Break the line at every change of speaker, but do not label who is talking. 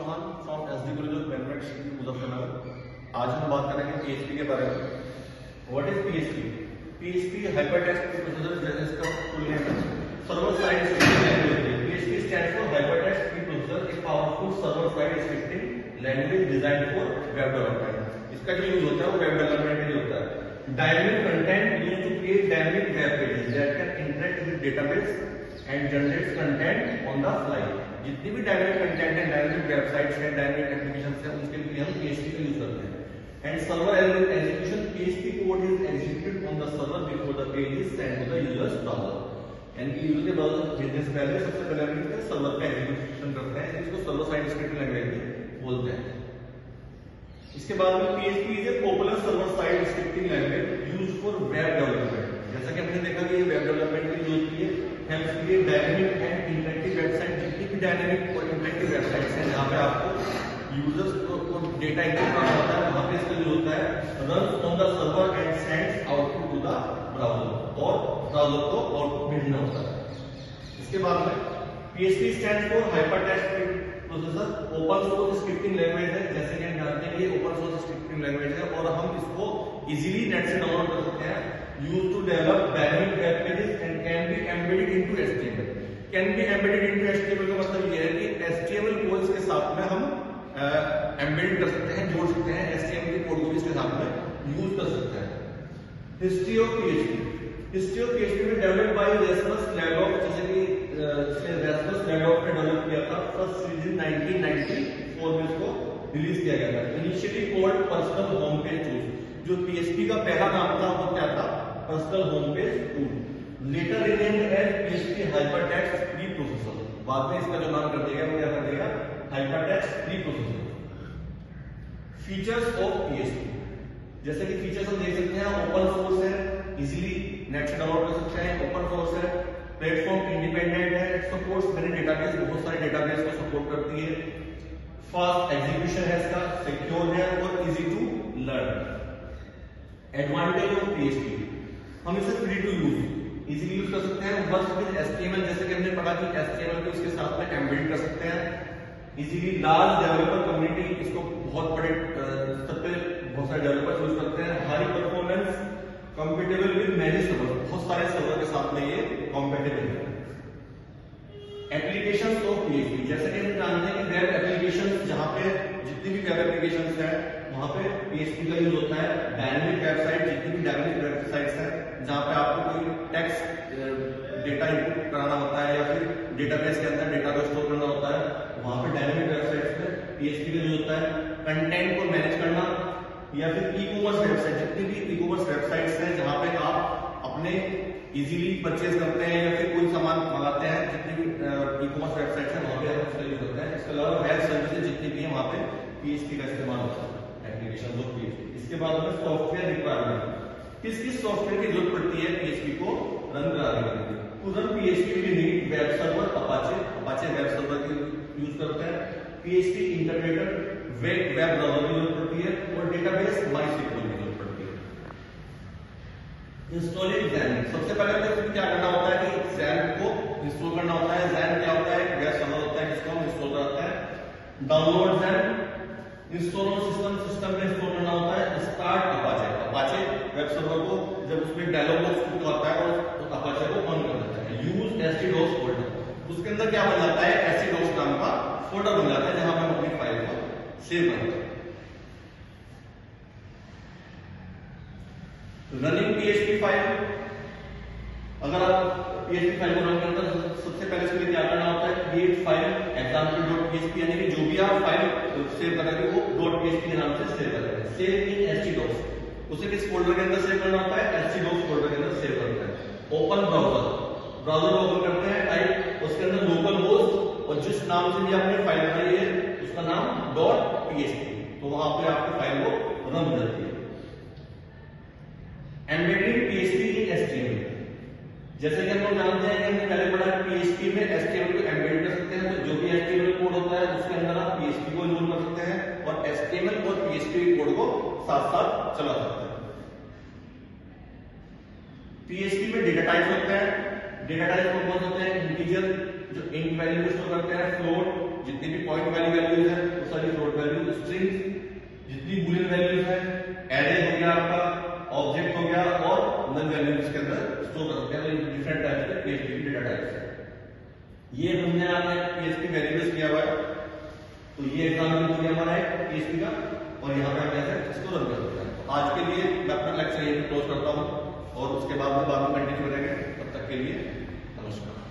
Chauhan from SD college of management Muzaffarnagar. आज हम बात करेंगे पीएचपी के बारे में। What is PHP? PHP hypertext preprocessor, जैसे इसका फुल नेम है server side scripting language. PHP stands for hypertext preprocessor, a powerful server side scripting language design for web development. इसका जो यूज होता है वो वेब डेवलपमेंट के लिए होता है। Dynamic content used to create dynamic web pages that can interact with database and generate content on the fly. जितनी भी डायनेमिक कंटेंट है, डायनेमिक वेबसाइट्स हैं, डायनेमिक एप्लीकेशंस हैं, उनके लिए हम पीएचपी का यूज करते हैं। And server execution, PHP code is executed on the server before the page is send to the users browser. यानी कि यूजर के ब्राउजर भेजने से पहले सबसे पहले हम सर्वर का एग्जीक्यूशन करते हैं, जिसको सर्वर साइड स्क्रिप्टिंग लैंग्वेज बोलते हैं। इसके बाद में PHP is a popular server side scripting language used for web development. जैसा कि हमने देखा कि ये वेब डेवलपमेंट के लिए यूज की है। हेल्प्स के लिए डायनेमिक एंड इंटरैक्टिव वेबसाइट, जितनी भी डायनेमिक और इंटरैक्टिव वेबसाइट्स हैं जहां पे आपको यूजर्स को डेटा इनपुट करना होता है, वहां पे इसका यूज होता है। Run on the server and sends output to the browser, और ब्राउजर को आउटपुट भेजना होता है। इसके बाद में PHP stands for hypertext processor, open source scripting language है। जैसे कि हम जानते हैं कि ये ओपन सोर्स स्क्रिप्टिंग लैंग्वेज है और हम इसको इजीली नेट से डाउनलोड कर सकते हैं। Used to develop dynamic web pages and can be embedded into HTML. Can be embedded into HTML का मतलब ये है कि एचटीएमएल कोड्स के साथ में हम एम्बेड कर सकते हैं, जोड़ सकते हैं। एचटीएमएल के कोड को इसके साथ में यूज कर सकते हैं। History of PHP, history of PHP में डेवलप्ड बाय रेस्मस लैडॉक, जैसे कि रेस्मस लैडॉक ने डेवलप किया था। फर्स्ट सीजन 1994 में इसको रिलीज किया गया था। Initially called personal home page tool. जो पीएचपी का पहला नाम था वो क्या था? Personal home page tool. Later renamed as PHP hypertext preprocessor. बाद में इसका जो नाम कर दिया वो क्या कर दिया? Hypertext preprocessor. Features of PHP, जैसे कि फीचर्स हम देख सकते हैं, ओपन सोर्स है, इजीली नेट से डाउनलोड कर सकते हैं, ओपन सोर्स है, प्लेटफॉर्म इंडिपेंडेंट है, सपोर्ट्स मेनी डेटाबेस, बहुत सारे डेटाबेस को सपोर्ट करती है। फास्ट एग्जीक्यूशन है इसका, सिक्योर है और easy to learn. Advantage of PHP, हम इसे free to use easily use कर सकते हैं। वर्क विद एचटीएमएल, जैसे कि हमने पढ़ा कि एचटीएमएल को इसके साथ में एम्बेड कर सकते हैं इजीली। लार्ज डेवलपर कम्युनिटी, इसको बहुत बड़े स्तर पे बहुत सारे डेवलपर्स यूज करते हैं। High performance, compatible with many server, बहुत सारे सर्वर के साथ में ये कंपेटेबल है। एप्लीकेशंस ऑफ पीएचपी, जैसे कि हम जानते हैं कि वेब एप्लीकेशंस, जहां पे जितनी भी वेब एप्लीकेशंस है वहां पे पीएचपी का यूज होता है। डायनेमिक वेबसाइट, जितनी भी डायनेमिक वेबसाइट्स हैं जहां पे आपको कोई टेक्स्ट डेटा इनपुट कराना होता है या फिर डेटाबेस के अंदर डेटा को स्टोर करना होता है, वहां पे डायनेमिक वेबसाइट्स में पीएचपी का यूज होता है। कंटेंट को मैनेज करना, या फिर ई कॉमर्स वेबसाइट, जितनी भी ई कॉमर्स वेबसाइट्स हैं जहां पे आप अपने इजीली परचेज करते हैं या फिर कोई सामान मंगाते हैं, जितनी भी ई कॉमर्स वेबसाइट्स हैं वहां पे हम इसका यूज करते हैं। इसके अलावा वेब सर्विसेज जितनी भी हैं वहां पे पीएचपी का इस्तेमाल होता है, एप्लीकेशन ऑफ पीएचपी। इसके बाद में सॉफ्टवेयर रिक्वायरमेंट, किस किस सॉफ्टवेयर की जरूरत पड़ती है पीएचपी को रन कराने के लिए? To run PHP we need web server, Apache web server की यूज करते हैं। पीएचपी इंटरप्रेटर, वेब ब्राउजर की जरूरत पड़ती है और डेटाबेस माइस्क्ल की जरूरत पड़ती है। इंस्टॉलिंग ज़ैन, सबसे पहले तो क्या करना होता है कि ज़ैन को इंस्टॉल करना होता है। ज़ैन क्या होता है? वेब सर्वर होता है जिसको हम इंस्टॉल करते हैं। डाउनलोड ज़ैन, इंस्टॉल सिस्टम में इंस्टॉल करना होता है। स्टार्ट अपाचे वेब सर्वर को जब उसमें डायलॉग बॉक्स खुलता होता है और तो अपाचे को ऑन कर देता है। यूज एसटीडॉस फोल्डर, उसके अंदर क्या बन जाता है? एसटीडॉस नाम का फोल्डर बन जाता है जहां पर हम अपनी फाइल को सेव करते हैं। रनिंग पीएचपी फाइल, अगर आप पीएचपी फाइल को रन करते हैं तो सबसे पहले इसके लिए क्या करना होता है? क्रिएट फाइल example.php, यानी कि जो भी आप फाइल सेव करेंगे वो .php के नाम से सेव करेंगे। सेव इन htdocs, उसे किस फोल्डर के अंदर सेव करना होता है? htdocs फोल्डर के अंदर सेव करते हैं। ओपन ब्राउजर, ब्राउजर को ओपन करते हैं, टाइप उसके अंदर लोकल होस्ट और जिस नाम से भी आपने फाइल बनाई है उसका नाम .php, तो वहां पे आपकी फाइल को रन हो जाती है। एम्बेडिंग पीएचपी इन एचटीएमएल, जैसे कि हम लोग जानते हैं कि हमने पहले पढ़ा पीएचपी में एचटीएमएल को एम्बेड कर सकते हैं। तो जो भी एचटीएमएल कोड होता है उसके अंदर आप पीएचपी को इन्वॉल्व कर सकते हैं और एचटीएमएल और पीएचपी कोड को साथ साथ चला सकते हैं। पीएचपी में डेटा टाइप्स होते हैं। डेटा टाइप कौन होते हैं? इंटीजर, जो इंट वैल्यू को स्टोर करते हैं, फ्लोट, जितनी भी पॉइंट वाली वैल्यूज है स्टडी फ्लोट वैल्यू, स्ट्रिंग जितनी बूलियन वैल्यूज है, एरे हो गया आपका, ऑब्जेक्ट हो गया और नल वैल्यू इसके अंदर स्टोर कर सकते हैं। डिफरेंट टाइप्स के पीएचपी की डेटा टाइप्स है। ये हमने आपने पीएचपी वेरिएबल्स किया हुआ है, तो ये एग्जांपल हो गया हमारा एक पीएचपी का, और यहाँ पे हम ऐसे इसको रन कर सकते हैं। तो आज के लिए मैं अपना लेक्चर यहीं पे क्लोज करता हूँ और उसके बाद में कंटिन्यू करेंगे। तब तक के लिए नमस्कार।